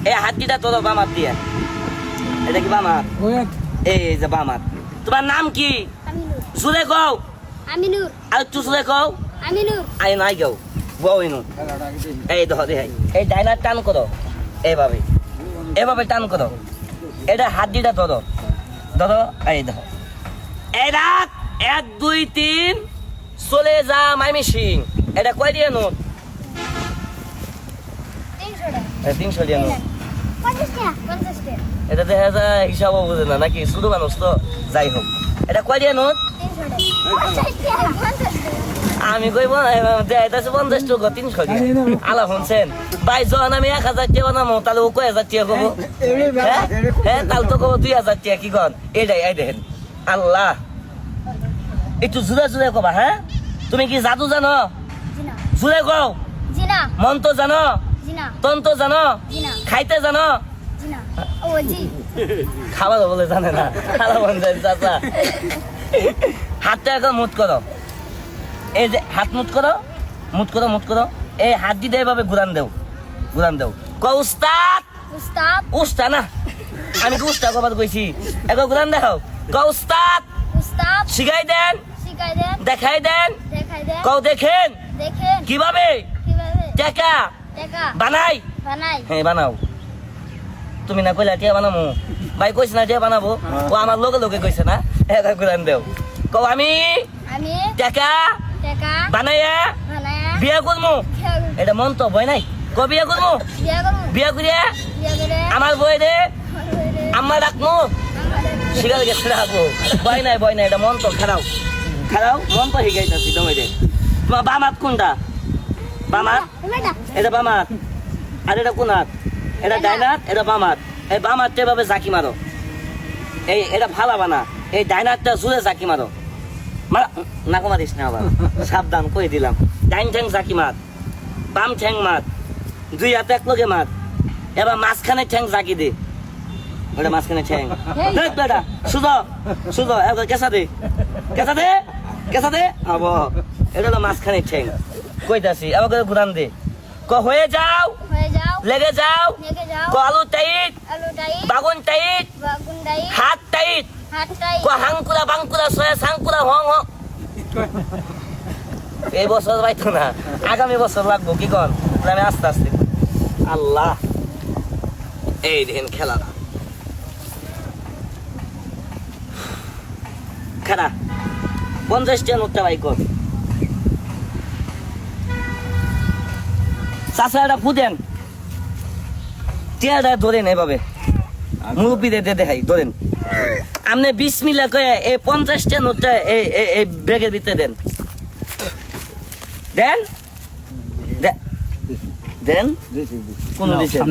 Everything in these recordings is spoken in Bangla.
এই হাতটিটা তোর বাম হাত দিয়ে, এটা কি বাম হাত? এই যে বাম হাত। তোমার নাম কি? জুড়ে কও। আমিনুর। আর একটু জুড়ে কও। আমিনুর। আই নাই কেউ বইনু। এই ধর এই ডাইনার টান করো, এইভাবে এভাবে টান করো। এটা হাতটিটা ধরো, ধরো এই ধরো। এই রাখ 1 2 3 চলে যা মাইমি সিং। এটা কয় দিয়ে নোট? 300 দিয়ে নোট। 50 টাকা। এটা দেখা যায় হিসাবও বুঝে না নাকি, শুধু মানুষ তো। যাই হোক, এটা কয় দিয়ে নোট? 50 টাকা। আমি কইব 50 টাকা 300 দিয়ে আলা শুনছেন ভাই। যখন আমি 1000 টাকা বানাবো তাহলে ও কয় 1000 টাকা কব? হ্যাঁ তাহলে তো কব 2000 টাকা। কি কন? এইটাই এই দেখেন। আল্লাহ, একটু জুড়ে জুড়ে কবা। হ্যাঁ, তুমি কি জাদু জানো? জি না। জুড়ে কও। জি না। মন্ত্র জানো? জি না। তন্ত্র জানো? জি না। খাইতে জানো? জি না। ও জি। খাবার বলে জানে না। খালা বলছেন চাচা। হাতটা এখন মুট করো। এই যে হাত মুট করো, মুট করো, মুট করো। এই হাত দিতে এভাবে ঘুরান দেও, ঘুরান দেও। কও উস্তাদ। উস্তাদ। উস্তা না, আমি কি উস্তা কবার কইছি? এখন ঘুরান দেও। কও উস্তাদ। উস্তাদ। শিখাই দেন, শিখাই দেন। দেখাই দেন। দেখাই দেন। কও দেখেন দেখেন। কিভাবে কিভাবে টাকা টাকা বানাই। বানাই। হ্যাঁ বানাও। তুমি না কইলা টিয়া বানাবো? ভাই কইছ না টিয়া বানাবো? ও আমার লোকে লোকে কইছে না। এটা ঘুরান দেও। কও আমি আমি টাকা টাকা বানাইয়া বানাই। বিয়া করবো। এটা মন তো ভয় নাই। ক বিয়া করবো? বিয়া করব। বিয়া করিয়া বিয়া করে আমার বই রে আমাদের আম্মা ডাকমু। শিকার গেছে রাখবো। ভয় নাই, ভয় নাই। এটা মন তো খারাও, খারাও মন তো শিখাইতাছি তোমায় রে। তোমার বাম হাত কোনটা? বাম হাত? এবারটা এটা বাম হাত। আর এটা কোন হাত? এটা ডাইন হাত, এটা বাম হাত। এই বাম হাতটা এভাবে জাকি মারো। এই এটা ফালাবা না। এই ডাইন হাতটা জুড়ে জাকি মারো। মারা নাকো মারিস না আবার, সাবধান কই দিলাম। ডাইন ঠ্যাং জাকি মার, বাম ঠ্যাং মার, 2 হাতে এক লগে মার। এবার মাঝখানে ঠ্যাং জাকি দে। ওটা মাঝখানে ঠ্যাং। দেখ বেটা, সুজো সুজো এবার কেসা দে, কেসা দে, কেসা দে। আব এটা হলো মাঝখানে ঠ্যাং। কইতাছি এবার করে ঘুরান দে। ক হয়ে যাও, হয়ে যাও। লেগে যাও। লেগে যাও। ক আলু টাইট, আলু টাইট। বাগুন টাইট, বাগুন টাইট। হাত টাইট। হাত টাইট। ক হাঙ্কুরা বাঙ্কুরা সয়া সাঙ্কুরা হং হং। এই বছর পাইতো না, আগামী বছর লাগবো। কি কন? আমি আস্তে আস্তে। আল্লাহ, এই দেখেন খেলা খেলা। 50 টাকা নোটটা বাই কর। চাষা এটা ফুদেন, টিয়াটা ধরেন এভাবে। মুরব্বীদের দেখাই ধরেন। আপনি 20 মিলা কয়ে এই 50 টাকা নোটটা এই ব্যাগের ভিতরে দেন, দেন দেন। কোন দিচ্ছেন?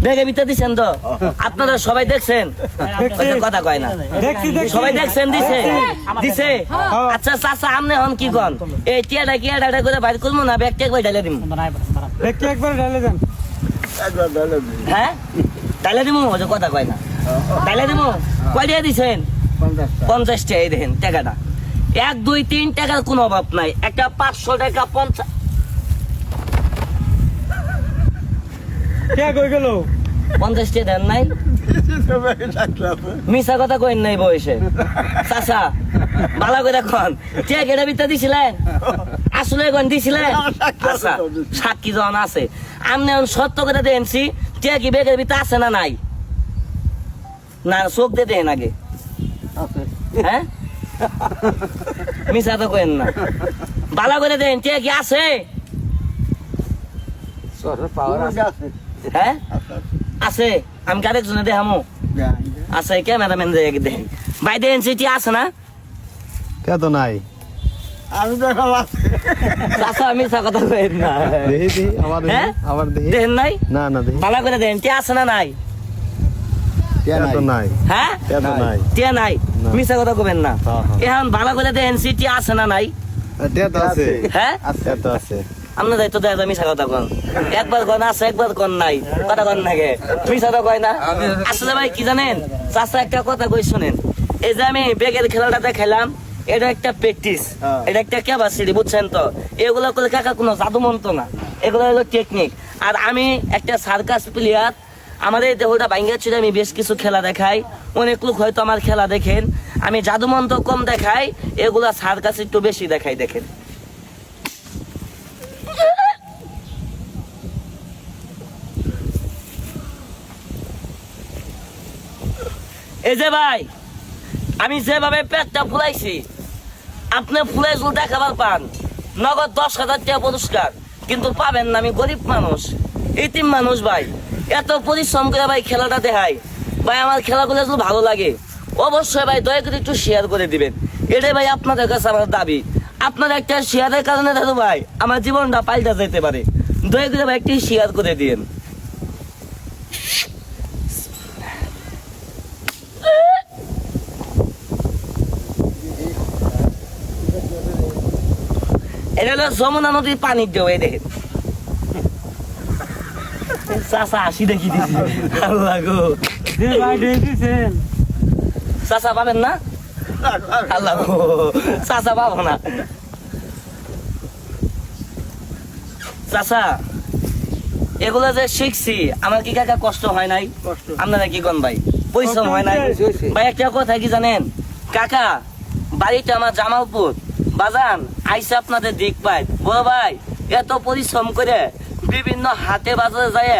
ব্যাগের ভিতরে দিচ্ছেন তো? আপনারা সবাই দেখছেন? কথা কয় না। সবাই দেখছেন? দিছে দিছে। আচ্ছা চাচা আপনি হন কি কন? এই টিয়াটা কি এটা করে বাইর করবো না ব্যাগটা একবার ঢালে দিন? হ্যাঁ ঢালে দিব। কথা কয় না। ঢালে দিব। কয় টাকা দিচ্ছেন? 50 টাকা। এই দেখেন টাকাটা 1 2 3 টাকার কোনো অভাব নাই। একটা 500 টাকা 50 50 টাকা দেন নাই? মিশা কথা কইন নাই বয়সে। চাচা ভালো করে কন, টিয়া কেটে ভিতরে দিছিলেন? আসলে কোন দিছিলেন? আচ্ছা সাক্ষী যখন আছে আপনি সত্য করে দেখছি টিয়া কি ব্যাগের ভিতরে আছে না নাই? না চোখ দিয়ে দেন আগে। হ্যাঁ মিশা তো কইন না, ভালো করে দেন টিয়া কি আছে? হ্যাঁ আছে। আমি আরেকজনে দেখামো আছে। ক্যামেরাম্যান দেখেন ভাই দেখেন সেটি আছে না? কে তো নাই। আমি দেখো চাচা মিশা কথা কইন না। দেখি আবার হ্যাঁ আবার দেখি। দেখেন নাই? না না দেখি। ভালো করে দেখেন টিয়া আছে না নাই? কে তো নাই। হ্যাঁ কে তো নাই। টিয়া নাই। না। মিশা কথা কবেন না। হ্যাঁ, হ্যাঁ। এখন ভালো করে দেখেন সেটি আছে না নাই? কে তো আছে। হ্যাঁ কে তো আছে। আপনার দায়িত্ব দেখা যায় মিশা কথা কন। একবার কন আছে, একবার কন নাই। কথা কন নাকি? মিশা তো কয় না। আসলে ভাই কি জানেন চাচা একটা কথা কই শুনেন। এই যে আমি বেগের খেলাটাতে খেলাম, এটা একটা প্র্যাকটিস, এটা একটা ক্যাপাসিটি, বুঝছেন তো? এগুলো করে কাকা কোনো জাদু মন্ত্র না, এগুলো হলো টেকনিক। আর আমি একটা সার্কাস প্লেয়ার, আমাদের এই দেহটা ভাঙ্গা ছিল, আমি বেশ কিছু খেলা দেখাই, অনেক লোক হয়তো আমার খেলা দেখেন, আমি জাদু মন্ত্র কম দেখাই, এগুলা সার্কাস একটু বেশি দেখাই। দেখেন এই যে ভাই, আমি যেভাবে পেটটা ফুলাইছি, আপনি ফুলাই যদি দেখাবার পান, নগদ 10,000 টাকা পুরস্কার, কিন্তু পাবেন না। আমি গরিব মানুষ, ইতিম মানুষ ভাই, এত পরিশ্রম করে ভাই খেলাটা দেখাই ভাই। আমার খেলাগুলো যদি ভালো লাগে অবশ্যই ভাই দয়া করে একটু শেয়ার করে দিবেন, এটাই ভাই আপনাদের কাছে আমার দাবি। আপনার একটা শেয়ারের কারণে দাদু ভাই আমার জীবনটা পাল্টা যেতে পারে, দয়া করে ভাই একটি শেয়ার করে দিন। এটা হলো যমুনা নদীর পানির ঢেউ, এই দেখেন। চাচা হাসি দেখি দিছি, আল্লাহ গো। চাচা পাবেন না, আল্লাহ গো, চাচা পাবো না। চাচা এগুলো যে শিখছি, আমার কি কাকা কষ্ট হয় নাই? আপনারা কি কোন ভাই, পরিশ্রম হয় নাই ভাই? একটা কথা কি জানেন কাকা, বাড়িটা আমার জামালপুর, বাজান আইসা আপনাদের দিক পাই বড় ভাই, এত পরিশ্রম করে বিভিন্ন হাটে বাজারে যায়,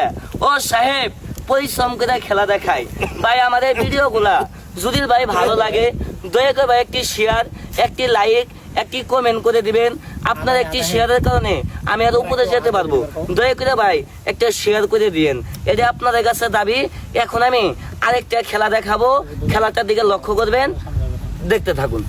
ও সাহেব পরিশ্রম করে খেলা দেখায় ভাই। আমাদের ভিডিও গুলা যদি ভাই ভালো লাগে দয়া করে ভাই একটি শেয়ার, একটি লাইক, একটি কমেন্ট করে দিবেন। আপনার একটি শেয়ারের কারণে আমি আর উপরে যেতে পারবো, দয়া করে ভাই একটা শেয়ার করে দিয়েন, এটা আপনাদের কাছে দাবি। এখন আমি আরেকটা খেলা দেখাবো, খেলাটার দিকে লক্ষ্য করবেন, দেখতে থাকুন।